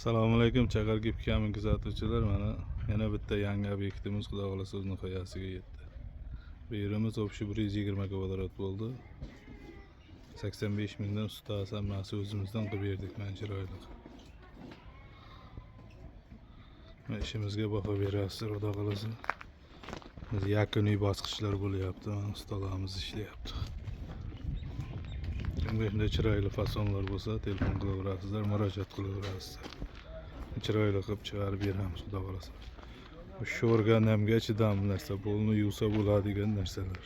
Assalomu alaykum Chaqar Kepkaming kuzatuvchilar. Mana yana bitta yangi obyektimiz Xudo xolasa o'z nihoyasiga yetdi. Bu yerimiz общий 120 kvadrat bo'ldi. 85 mingdan ustasi hammasi o'zimizdan qilib berdik. Men chiroyli. Mana ishimizga baho berasizlar Xudo xolasa. Biz yakuniy bosqichlar bo'lyapti. Mana ustalarimiz ishlayapti. Kimda chiroyli fasonlar bo'lsa, telefon qilaverasizlar, murojaat qilaverasizlar. Chiroyli qilib chiqarib beramiz Xudo xolasa. Sho'rga namga chidamli narsa, bo'lni yuvsa bo'ladigan narsalar.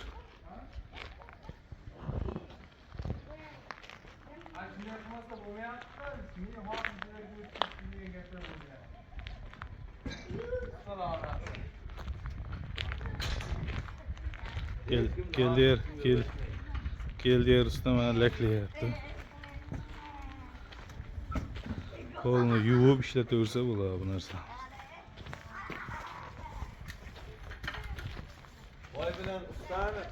Gel diyor ustam laklayapti. Qo'lni yuvib ishlataversa bo'ladi bu narsa. Voy bilan ustani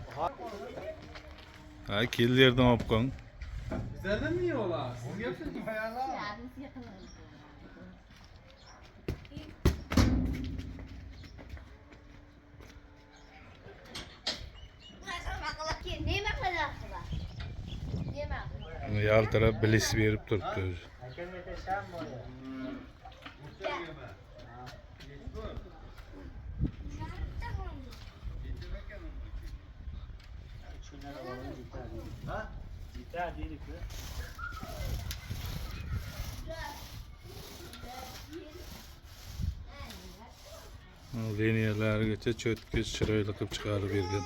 Ha, kellerdan olib qo'ying. bizlardan mi yiyorlar? Bunga yapsın hayallar. Yaltirab bilis berib turibdi o'zi. Liniyalargacha cho'tkich chiroyli qilib chiqarib bergan.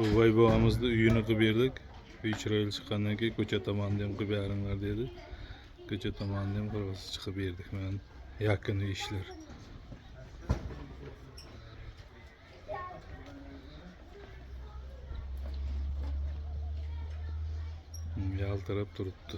Bu voybo'amizni uyini qilib berdik. Uy chiroyli chiqqandan keyin ko'cha tomonda ham qilib beringlar dedi. Ko'cha tomonda ham qirg'iz chiqib berdik. Men yaqin ishlar. Yaltirab turibdi.